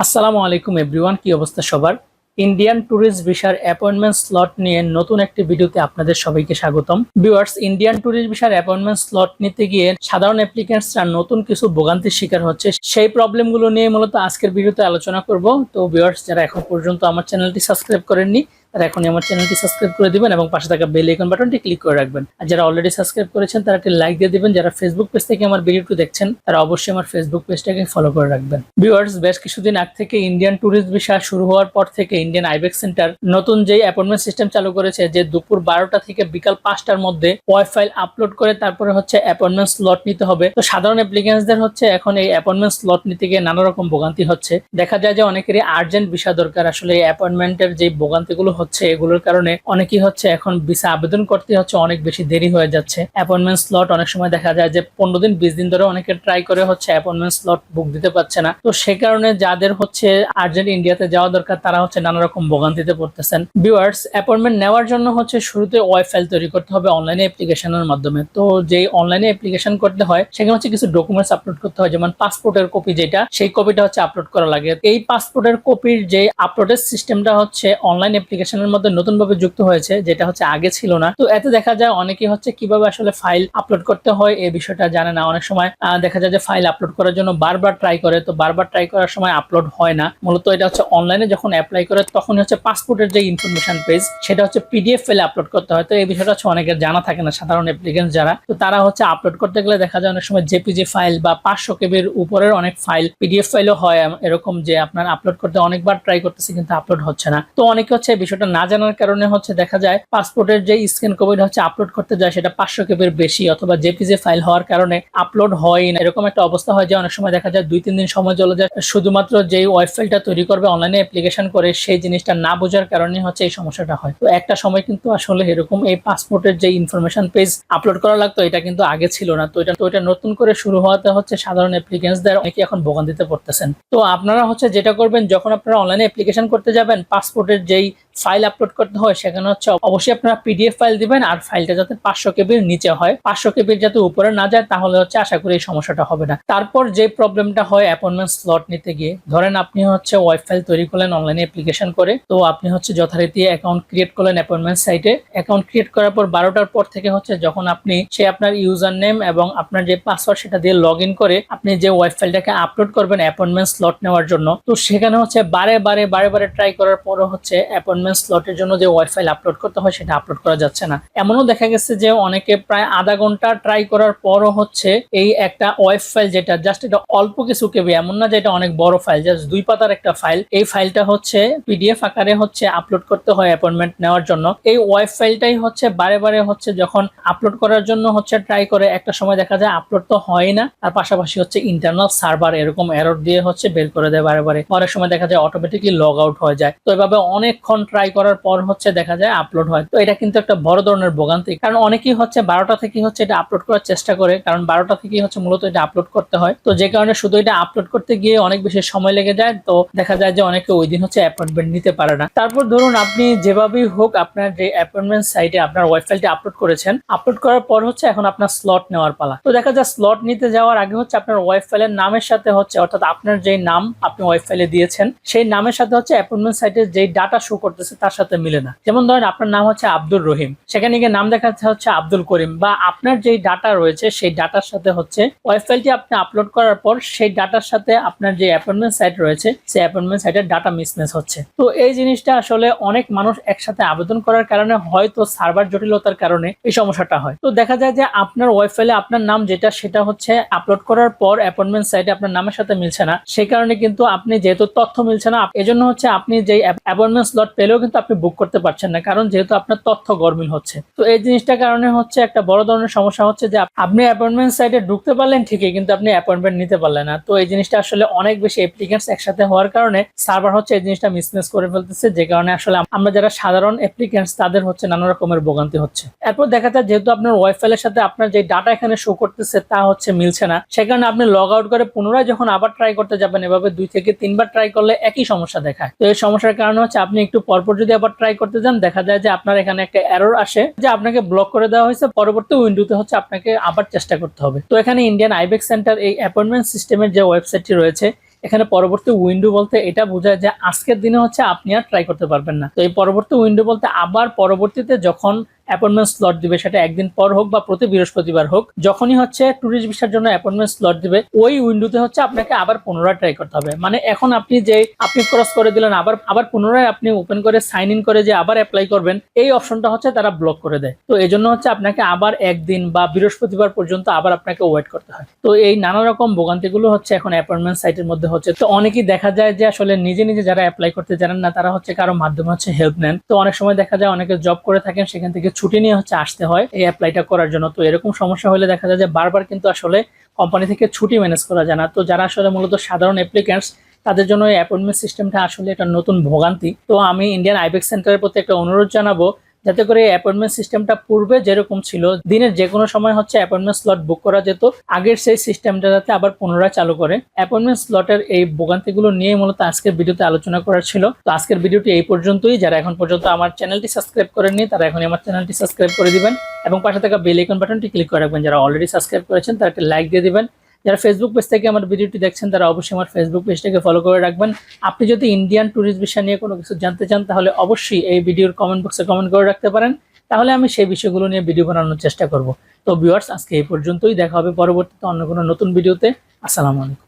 আসসালামু আলাইকুম এভরিওয়ান, কি অবস্থা সবার? ইন্ডিয়ান ট্যুরিস্ট ভিসার অ্যাপয়েন্টমেন্ট স্লট নিয়ে নতুন একটি ভিডিওতে আপনাদের সবাইকে স্বাগতম। ভিউয়ার্স, ইন্ডিয়ান ট্যুরিস্ট ভিসার অ্যাপয়েন্টমেন্ট স্লট নিতে গিয়ে সাধারণ অ্যাপ্লিকেন্টসরা নতুন কিছু ভোগান্তির শিকার হচ্ছে। সেই প্রবলেমগুলো নিয়ে মূলত আজকের ভিডিওতে আলোচনা করব। তো ভিউয়ার্স, যারা এখন পর্যন্ত আমার চ্যানেলটি সাবস্ক্রাইব করেননি তারা এখনই আমার চ্যানেলটি সাবস্ক্রাইব করে দিবেন এবং পাশে থাকা বেল আইকন বাটনটি ক্লিক করে রাখবেন। আর যারা অলরেডি সাবস্ক্রাইব করেছেন তারা একটি লাইক দিয়ে দিবেন। যারা ফেসবুক পেজ থেকে আমার ভিডিওটি দেখছেন তারা অবশ্যই আমার ফেসবুক পেজটাকে ফলো করে রাখবেন। ভিউয়ার্স, বেশ কিছুদিন আগ থেকে ইন্ডিয়ান ট্যুরিস্ট ভিসা শুরু হওয়ার পর থেকে ইন্ডিয়ান আইবেক্স সেন্টার নতুন যে অ্যাপয়েন্টমেন্ট সিস্টেম চালু করেছে, যে দুপুর 12টা থেকে বিকাল 5টার মধ্যে ওয়েব ফাইল আপলোড করে তারপরে হচ্ছে অ্যাপয়েন্টমেন্ট স্লট নিতে হবে। তো সাধারণ অ্যাপ্লিকেন্টসদের হচ্ছে এখন এই অ্যাপয়েন্টমেন্ট স্লট নিতে গিয়ে নানা রকম ভোগান্তি হচ্ছে। দেখা যায় যে অনেকেরই আর্জেন্ট ভিসা দরকার। আসলে এই অ্যাপয়েন্টমেন্টের যে ভোগান্তিগুলো হচ্ছে এগুলোর কারণে অনেকেই হচ্ছে এখন ভিসা আবেদন করতে হচ্ছে অনেক বেশি দেরি হয়ে যাচ্ছে। অ্যাপয়েন্টমেন্ট স্লট অনেক সময় দেখা যায় যে 15 দিন 20 দিন ধরে অনেকে ট্রাই করে হচ্ছে অ্যাপয়েন্টমেন্ট স্লট বুক দিতে পারছে না। তো সে কারণে যাদের হচ্ছে আর্জেন্ট ইন্ডিয়াতে যাওয়া দরকার তারা হচ্ছে নানা রকম ভোগান্তিতে পড়তেছেন। ভিউয়ার্স, অ্যাপয়েন্টমেন্ট নেওয়ার জন্য হচ্ছে শুরুতে ওয়েব ফাইল তৈরি করতে হবে অনলাইনে অ্যাপ্লিকেশনের মাধ্যমে। তো যেই অনলাইনে অ্যাপ্লিকেশন করতে হয় সেখানে হচ্ছে কিছু ডকুমেন্টস আপলোড করতে হয়, যেমন পাসপোর্টের কপি, যেটা সেই কপিটা হচ্ছে আপলোড করা লাগে। এই পাসপোর্টের কপির যে আপলোডের সিস্টেমটা হচ্ছে অনলাইন অ্যাপ্লিকেশনের মধ্যে নতুনভাবে যুক্ত হয়েছে, যেটা হচ্ছে আগে ছিল না। তো এতে দেখা যায় অনেকেই হচ্ছে কিভাবে আসলে ফাইল আপলোড করতে হয় এই বিষয়টা জানে না। অনেক সময় দেখা যায় যে ফাইল আপলোড করার জন্য বারবার ট্রাই করে, তো বারবার ট্রাই করার সময় আপলোড হয় না। মূলত এটা হচ্ছে অনলাইনে যখন অ্যাপ্লাই করে তখন হচ্ছে পাসপোর্টের যে ইনফরমেশন পেজ সেটা হচ্ছে পিডিএফ ফাইলে আপলোড করতে হয়। তো এই বিষয়টা হচ্ছে অনেকের জানা থাকে না, সাধারণ অ্যাপ্লিকেন্ট যারা। তো তারা হচ্ছে আপলোড করতে গেলে দেখা যায় অনেক সময় জেপিজি ফাইল বা 500 কেবির উপরের অনেক ফাইল পিডিএফ ফাইলও হয় এরকম, যে আপনার আপলোড করতে অনেকবার ট্রাই করতেছে কিন্তু আপলোড হচ্ছে না। তো অনেকে হচ্ছে বিষয়টা না জানার কারণে হচ্ছে দেখা যায় পাসপোর্টের যে স্ক্যান কপিটা হচ্ছে আপলোড করতে যায় সেটা 500 কেবির বেশি অথবা জেপিজি ফাইল হওয়ার কারণে আপলোড হয় না। এরকম একটা অবস্থা হয় যে অনেক সময় দেখা যায় 2-3 দিন সময় চলে যায় শুধুমাত্র যেই ওয়েব ফাইলটা তৈরি করবে অনলাইনে অ্যাপ্লিকেশন করে সেই জিনিসটা না বোঝার কারণে হচ্ছে এই সমস্যাটা হয়। তো একটা সময় কিন্তু আসলে এরকম এই পাসপোর্টের যে ইনফরমেশন পেজ আপলোড করা লাগতো এটা কিন্তু আগে ছিল না। তো এটা নতুন করে শুরু হওয়াতে হচ্ছে সাধারণ অ্যাপ্লিকেন্টসদের অনেকে এখন ভোগান্তিতে পড়তেছেন। তো আপনারা হচ্ছে যেটা করবেন, যখন আপনারা অনলাইনে অ্যাপ্লিকেশন করতে যাবেন পাসপোর্টের যেই ফাইল আপলোড করতে হয় সেখানে হচ্ছে অবশ্যই আপনারা পিডিএফ ফাইল দিবেন, আর ফাইলটা যাতে 500 কেবির নিচে হয়, 500 কেবির যাতে উপরে না যায়, তাহলে হচ্ছে আশা করি এই সমস্যাটা হবে না। তারপর যে প্রবলেমটা হয় অ্যাপয়েন্টমেন্ট স্লট নিতে গিয়ে, ধরেন আপনি হচ্ছে ওয়েব ফাইল তৈরি করলেন অনলাইনে অ্যাপ্লিকেশন করে, তো আপনি হচ্ছে যথারীতি অ্যাকাউন্ট ক্রিয়েট করলেন অ্যাপয়েন্টমেন্ট সাইটে। অ্যাকাউন্ট ক্রিয়েট করার পর 12টার পর থেকে হচ্ছে যখন আপনি সে আপনার ইউজার নেম এবং আপনার যে পাসওয়ার্ড সেটা দিয়ে লগ ইন করে আপনি যে ওয়েব ফাইলটাকে আপলোড করবেন অ্যাপয়েন্টমেন্ট স্লট নেওয়ার জন্য, তো সেখানে হচ্ছে বারে বারে ট্রাই করার পরও হচ্ছে অ্যাপয়েন্টমেন্ট স্লটের জন্য যে ওয়েব ফাইল আপলোড করতে হয় সেটা আপলোড করা যাচ্ছে না। এমনও দেখা গেছে যে অনেকে প্রায় আধা ঘন্টা ট্রাই করার পরও হচ্ছে এই একটা ওয়েব ফাইল, যেটা জাস্ট এটা অল্প কিছু কেবি, এমন না যে এটা অনেক বড় ফাইল, জাস্ট 2 পাতার একটা ফাইল, এই ফাইলটা হচ্ছে পিডিএফ আকারে হচ্ছে আপলোড করতে হয় অ্যাপয়েন্টমেন্ট নেওয়ার জন্য। এই ওয়েব ফাইলটাই হচ্ছে বারে হচ্ছে যখন আপলোড করার জন্য হচ্ছে ট্রাই করে, একটা সময় দেখা যায় আপলোড তো হয় না, আর পাশাপাশি হচ্ছে ইন্টারনাল সার্ভার এরকম এরর দিয়ে হচ্ছে বের করে দেয় বারে। অনেক সময় দেখা যায় অটোমেটিকলি লগ আউট হয়ে যায়। তো এভাবে অনেকক্ষণ ট্রাই করার পর হচ্ছে দেখা যায় আপলোড হয়। তো এটা কিন্তু একটা বড় ধরনের ভোগান্তি, কারণ অনেকেই হচ্ছে 12টা থেকে হচ্ছে এটা আপলোড করার চেষ্টা করে, কারণ 12টা থেকে হচ্ছে মূলত এটা আপলোড করতে হয়। তো যে কারণে শুধু এটা আপলোড করতে গিয়ে অনেক বেশি সময় লেগে যায়। তো দেখা যায় যে অনেকে ওই দিন হচ্ছে অ্যাপয়েন্টমেন্ট নিতে পারে না। তারপর ধরুন আপনি যেভাবেই হোক আপনার যে অ্যাপয়েন্টমেন্ট সাইটে আপনার ওয়েব ফাইলটি আপলোড করেছেন, আপলোড করার পর হচ্ছে এখন আপনার স্লট নেওয়ার পালা। তো দেখা যায় স্লট নিতে যাওয়ার আগে হচ্ছে আপনার ওয়েব ফাইলের নামের সাথে হচ্ছে, অর্থাৎ আপনার যেই নাম আপনি ওয়েব ফাইলে দিয়েছেন সেই নামের সাথে হচ্ছে অ্যাপয়েন্টমেন্ট সাইটে যেই ডাটা শো করতেছে তার সাথে মিলে না। যেমন ধরেন আপনার নাম হচ্ছে আব্দুর রহিম, সেখানে গিয়ে নাম দেখাচ্ছে হচ্ছে আব্দুল করিম, বা আপনার যেই ডাটা রয়েছে সেই ডাটার সাথে হচ্ছে ওয়েব ফাইলটি আপনি আপলোড করার পর সেই ডাটার সাথে আপনার যে অ্যাপয়েন্টমেন্ট সাইট রয়েছে সেই অ্যাপয়েন্টমেন্ট সাইটের ডাটা মিসম্যাচ হচ্ছে। তো এই জিনিসটা আসলে অনেক মানুষ একসাথে আবেদন করার কারণে, হয়তো সার্ভার জটিলতার কারণে এই সমস্যাটা হয়। তো দেখা যায় যে আপনার ওয়েব ফাইলে আপনার নাম যেটা সেটা হচ্ছে আপলোড করার পর অ্যাপয়েন্টমেন্ট সাইটে আপনার নামের সাথে মিলছে না, সেই কারণে কিন্তু আপনি যেহেতু তথ্য মিলছে না এজন্য হচ্ছে আপনি যে অ্যাপয়েন্টমেন্ট স্লট পেলেও কিন্তু আপনি বুক করতে পারছেন না, কারণ যেহেতু আপনার তথ্য গরমিল হচ্ছে। তো এই জিনিসটার কারণে হচ্ছে একটা বড় ধরনের সমস্যা হচ্ছে যে আপনি অ্যাপয়েন্টমেন্ট সাইটে ঢুকতে পারলেন ঠিকই, কিন্তু আপনি অ্যাপয়েন্টমেন্ট নিতে পারলেন না। তো এই জিনিসটা আসলে অনেক বেশি অ্যাপ্লিকেন্টস একসাথে হওয়ার কারণে সার্ভার হচ্ছে এই জিনিসটা মিসম্যাচ করে ফেলতেছে, যে কারণে আসলে আমরা যারা সাধারণ অ্যাপ্লিকেন্টস তাদের হচ্ছে নানা রকমের ভোগান্তি হচ্ছে। এরপর দেখা যায় যেহেতু আপনার ওয়েব ফাইলের সাথে আপনার যে ডাটা এখানে শো করতেছে তা হচ্ছে মিলছে না, সে কারণে আপনি লগ আউট করে পুনরায় যখন আবার ট্রাই করতে যাবেন, এভাবে 2 থেকে 3 বার ট্রাই করলে একই সমস্যা দেখায়। তো এই সমস্যার কারণে হচ্ছে আপনি একটু পরপর যদি আবার ট্রাই করতে যান, দেখা যায় যে আপনার এখানে একটা এরর আসে যে আপনাকে ব্লক করে দেওয়া হয়েছে, পরবর্তী উইন্ডোতে হচ্ছে আপনাকে আবার চেষ্টা করতে হবে। তো এখানে ইন্ডিয়ান আইবেক্স সেন্টার এই অ্যাপয়েন্টমেন্ট সিস্টেমের যে ওয়েবসাইটটি রয়েছে এখানে পরবর্তী উইন্ডো বলতে এটা বোঝায় যে আজকের দিনে হচ্ছে আপনি আর ট্রাই করতে পারবেন না। তো এই পরবর্তী উইন্ডো বলতে আবার পরবর্তীতে যখন অ্যাপয়েন্টমেন্ট স্লট দিবে, সেটা একদিন পর হোক বা প্রতি বৃহস্পতিবার হোক, যখনই হচ্ছে ট্যুরিস্ট ভিসার জন্য অ্যাপয়েন্টমেন্ট স্লট দিবে ওই উইন্ডোতে হচ্ছে আপনাকে আবার পুনরায় ট্রাই করতে হবে। মানে এখন আপনি যে আপনি ক্রস করে দিলেন, আবার পুনরায় আপনি ওপেন করে সাইন ইন করে যে আবার অ্যাপ্লাই করবেন, এই অপশনটা হচ্ছে তারা ব্লক করে দেয়। তো এই জন্য হচ্ছে আপনাকে আবার একদিন বা বৃহস্পতিবার পর্যন্ত আবার আপনাকে ওয়েট করতে হয়। তো এই নানা রকম ভোগান্তিগুলো হচ্ছে এখন অ্যাপয়েন্টমেন্ট সাইটের মধ্যে হচ্ছে। তো অনেকেই দেখা যায় যে আসলে নিজে নিজে যারা অ্যাপ্লাই করতে জানেন না, তারা হচ্ছে কারো মাধ্যমে হচ্ছে হেল্প নেন। তো অনেক সময় দেখা যায় অনেকে জব করে থাকেন, সেখান থেকে ছুটি নিয়ে হচ্ছে আসতে হয় এই অ্যাপ্লাইটা করার জন্য। তো এরকম সমস্যা হলে দেখা যায় যে বারবার কিন্তু আসলে কোম্পানি থেকে ছুটি ম্যানেজ করা যায় না। তো যারা আসলে মূলত সাধারণ অ্যাপ্লিকেন্টস, তাদের জন্য এই অ্যাপয়েন্টমেন্ট সিস্টেমটা আসলে একটা নতুন ভোগান্তি। তো আমি ইন্ডিয়ান আইবেক্স সেন্টারের প্রতি একটা অনুরোধ জানাবো, যাতে করে অ্যাপয়েন্টমেন্ট সিস্টেমটা পূর্বে যেরকম ছিল, দিনের যে কোনো সময় হচ্ছে অ্যাপয়েন্টমেন্ট স্লট বুক করা যেত, আগের সেই সিস্টেমটা যাতে আবার পুনরায় চালু করে। অ্যাপয়েন্টমেন্ট স্লটের এই ভোগান্তিগুলো নিয়ে মূলত আজকের ভিডিওতে আলোচনা করার ছিল। তো আজকের ভিডিওটি এই পর্যন্তই। যারা এখন পর্যন্ত আমার চ্যানেলটি সাবস্ক্রাইব করেননি, তারা এখনই আমার চ্যানেলটি সাবস্ক্রাইব করে দিবেন এবং পাশে থাকা বেল আইকন বাটনটি ক্লিক করে রাখবেন। যারা অলরেডি সাবস্ক্রাইব করেছেন তারা একটা লাইক দিয়ে দিবেন। যারা ফেসবুক পেজ থেকে আমার ভিডিওটি দেখছেন, তারা অবশ্যই আমার ফেসবুক পেজটাকে ফলো করে রাখবেন। আপনি যদি ইন্ডিয়ান ট্যুরিস্ট ভিসা নিয়ে কোনো কিছু জানতে চান, তাহলে অবশ্যই এই ভিডিওর কমেন্ট বক্সে কমেন্ট করে রাখতে পারেন। তাহলে আমি সেই বিষয়গুলো নিয়ে ভিডিও বানানোর চেষ্টা করব। তো ভিউয়ার্স, আজকে এই পর্যন্তই। দেখা হবে পরবর্তীতে অন্য কোনো নতুন ভিডিওতে। আসসালামু আলাইকুম।